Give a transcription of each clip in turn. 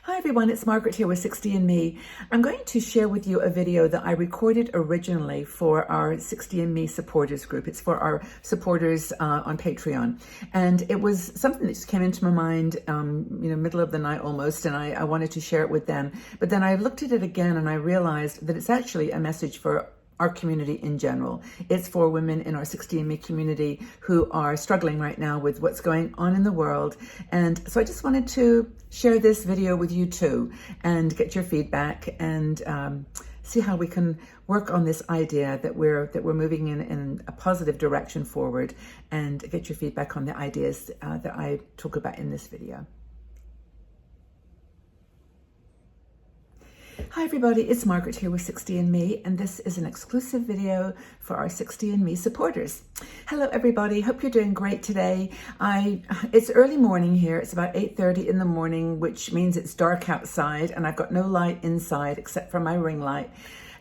Hi everyone, it's Margaret here with 60andMe. I'm going to share with you a video that I recorded originally for our 60andMe supporters group. It's for our supporters on Patreon. And it was something that just came into my mind, middle of the night almost, and I wanted to share it with them. But then I looked at it again and I realized that it's actually a message for our community in general. It's for women in our 60andMe community who are struggling right now with what's going on in the world. And so I just wanted to share this video with you too and get your feedback and see how we can work on this idea that we're moving in a positive direction forward, and get your feedback on the ideas that I talk about in this video. Hi everybody, it's Margaret here with 60andMe, and this is an exclusive video for our 60andMe supporters. Hello everybody, hope you're doing great today. It's early morning here, it's about 8:30 in the morning, which means it's dark outside and I've got no light inside except for my ring light.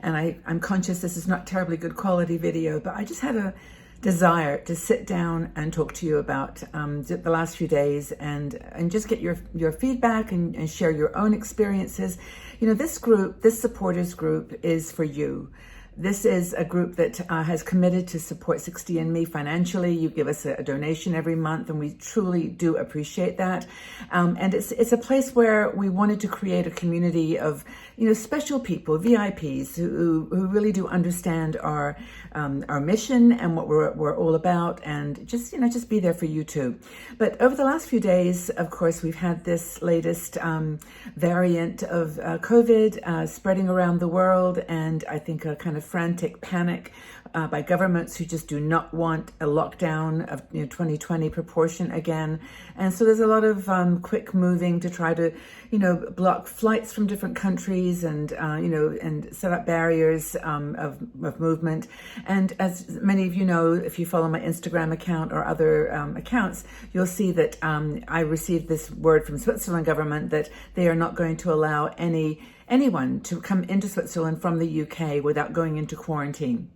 And I'm conscious this is not terribly good quality video, but I just had a desire to sit down and talk to you about the last few days and just get your feedback and share your own experiences. You know, this supporters group is for you. This is a group that has committed to support 60andMe financially. You give us a donation every month, and we truly do appreciate that. And it's a place where we wanted to create a community of, special people, VIPs, who really do understand our mission and what we're all about, and just be there for you too. But over the last few days, of course, we've had this latest variant of COVID spreading around the world, and I think a kind of frantic panic by governments who just do not want a lockdown of 2020 proportion again. And so there's a lot of quick moving to try to block flights from different countries and and set up barriers of movement. And as many of you know, if you follow my Instagram account or other accounts, you'll see that I received this word from Switzerland government that they are not going to allow anyone to come into Switzerland from the UK without going into quarantine.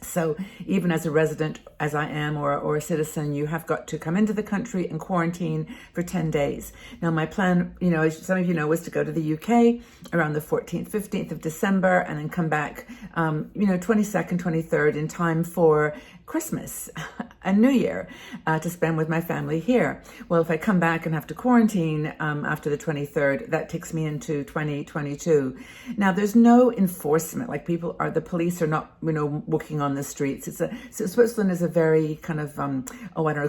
So even as a resident, as I am, or a citizen, you have got to come into the country and quarantine for 10 days. Now, my plan, as some of you know, was to go to the UK around the 14th, 15th of December, and then come back, 22nd, 23rd in time for Christmas and New Year to spend with my family here. Well, if I come back and have to quarantine after the 23rd, that takes me into 2022. Now, there's no enforcement. Like the police are not, walking on the streets. So Switzerland is a very kind of,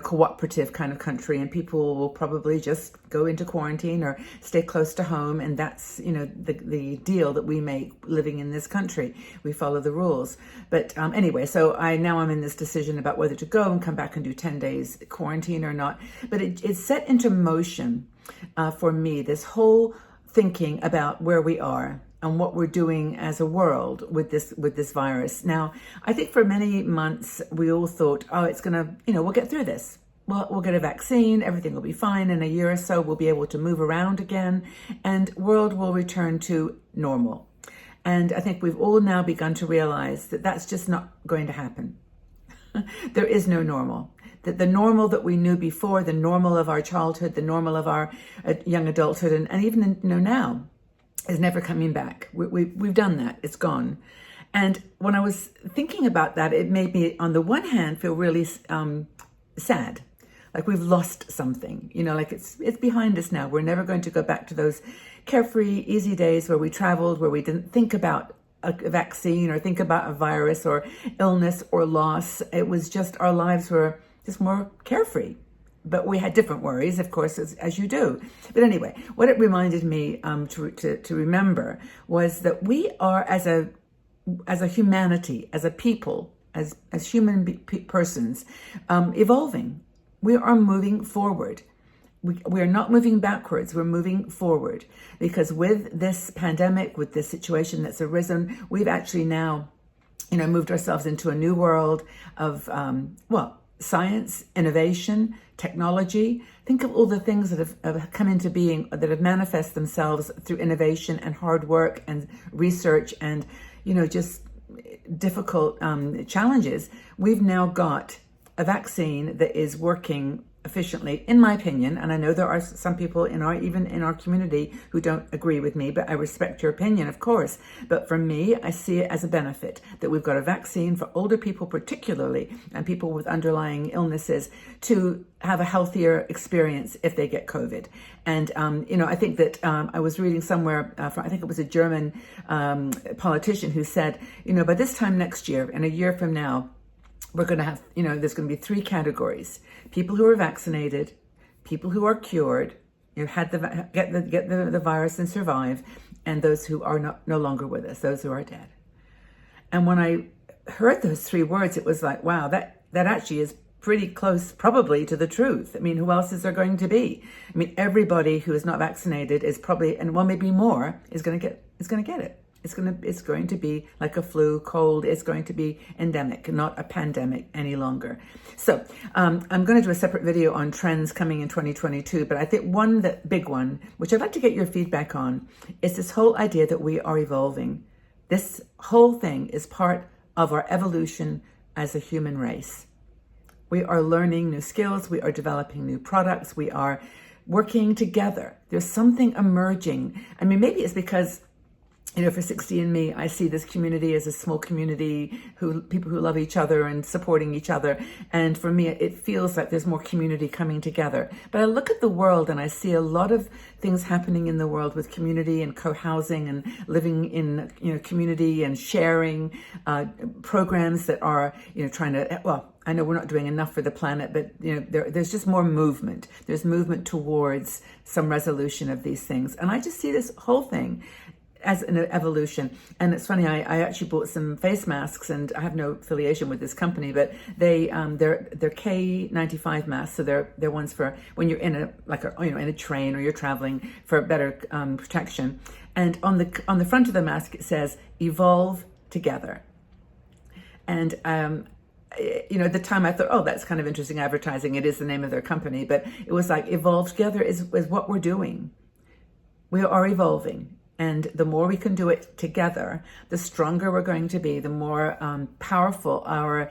cooperative kind of country, and people will probably just go into quarantine or stay close to home. And that's, the deal that we make living in this country. We follow the rules. But anyway, so I'm in this decision about whether to go and come back and do 10 days quarantine or not. But it set into motion for me this whole thinking about where we are and what we're doing as a world with this virus. Now, I think for many months we all thought, it's gonna, we'll get through this. Well, we'll get a vaccine, everything will be fine. In a year or so, we'll be able to move around again, and world will return to normal. And I think we've all now begun to realize that that's just not going to happen. There is no normal. That the normal that we knew before, the normal of our childhood, the normal of our young adulthood, and even now, is never coming back. We've done that. It's gone. And when I was thinking about that, it made me, on the one hand, feel really sad. Like we've lost something, like it's behind us now. We're never going to go back to those carefree, easy days where we traveled, where we didn't think about a vaccine or think about a virus or illness or loss. It was just, our lives were just more carefree. But we had different worries, of course, as you do. But anyway, what it reminded me to remember was that we are, as a humanity, as a people, as human persons, evolving. We are moving forward. We are not moving backwards, we're moving forward. Because with this pandemic, with this situation that's arisen, we've actually now, moved ourselves into a new world of, science, innovation, technology. Think of all the things that have come into being, that have manifest themselves through innovation and hard work and research and, just difficult challenges. We've now got a vaccine that is working efficiently, in my opinion. And I know there are some people even in our community who don't agree with me, but I respect your opinion, of course. But for me, I see it as a benefit that we've got a vaccine for older people particularly, and people with underlying illnesses, to have a healthier experience if they get COVID. And, I think that I was reading somewhere, I think it was a German politician who said, by this time next year, and a year from now, we're going to have, there's going to be 3 categories: people who are vaccinated, people who are cured, had get the virus and survive, and those who are no longer with us, those who are dead. And when I heard those 3 words, it was like, wow, that actually is pretty close probably to the truth. I mean, who else is there going to be? I mean, everybody who is not vaccinated is probably, and well, maybe more, is going to get it. It's going to be like a flu, cold. It's going to be endemic, not a pandemic any longer. So I'm going to do a separate video on trends coming in 2022. But I think big one, which I'd like to get your feedback on, is this whole idea that we are evolving. This whole thing is part of our evolution as a human race. We are learning new skills. We are developing new products. We are working together. There's something emerging. I mean, maybe it's because, for 60andMe, I see this community as a small community, people who love each other and supporting each other. And for me, it feels like there's more community coming together. But I look at the world and I see a lot of things happening in the world with community and co-housing and living in, community and sharing programs that are, trying to, well, I know we're not doing enough for the planet, but there's just more movement. There's movement towards some resolution of these things. And I just see this whole thing as an evolution. And it's funny, I actually bought some face masks, and I have no affiliation with this company, but they're K95 masks. So they're ones for when you're in in a train or you're traveling, for better protection. And on the front of the mask, it says "Evolve Together." And at the time I thought, oh, that's kind of interesting advertising. It is the name of their company, but it was like, evolve together is what we're doing. We are evolving. And the more we can do it together, the stronger we're going to be, the more powerful our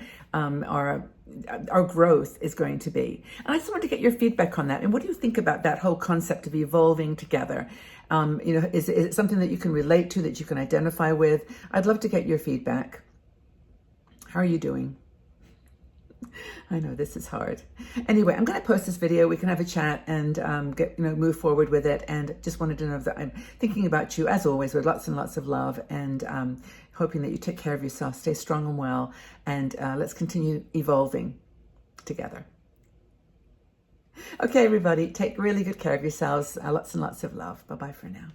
growth is going to be. And I just wanted to get your feedback on that. And what do you think about that whole concept of evolving together? Is it something that you can relate to, that you can identify with? I'd love to get your feedback. How are you doing? I know this is hard. Anyway, I'm going to post this video. We can have a chat and move forward with it. And just wanted to know that I'm thinking about you, as always, with lots and lots of love, and hoping that you take care of yourself, stay strong and well, and let's continue evolving together. Okay, everybody, take really good care of yourselves. Lots and lots of love. Bye-bye for now.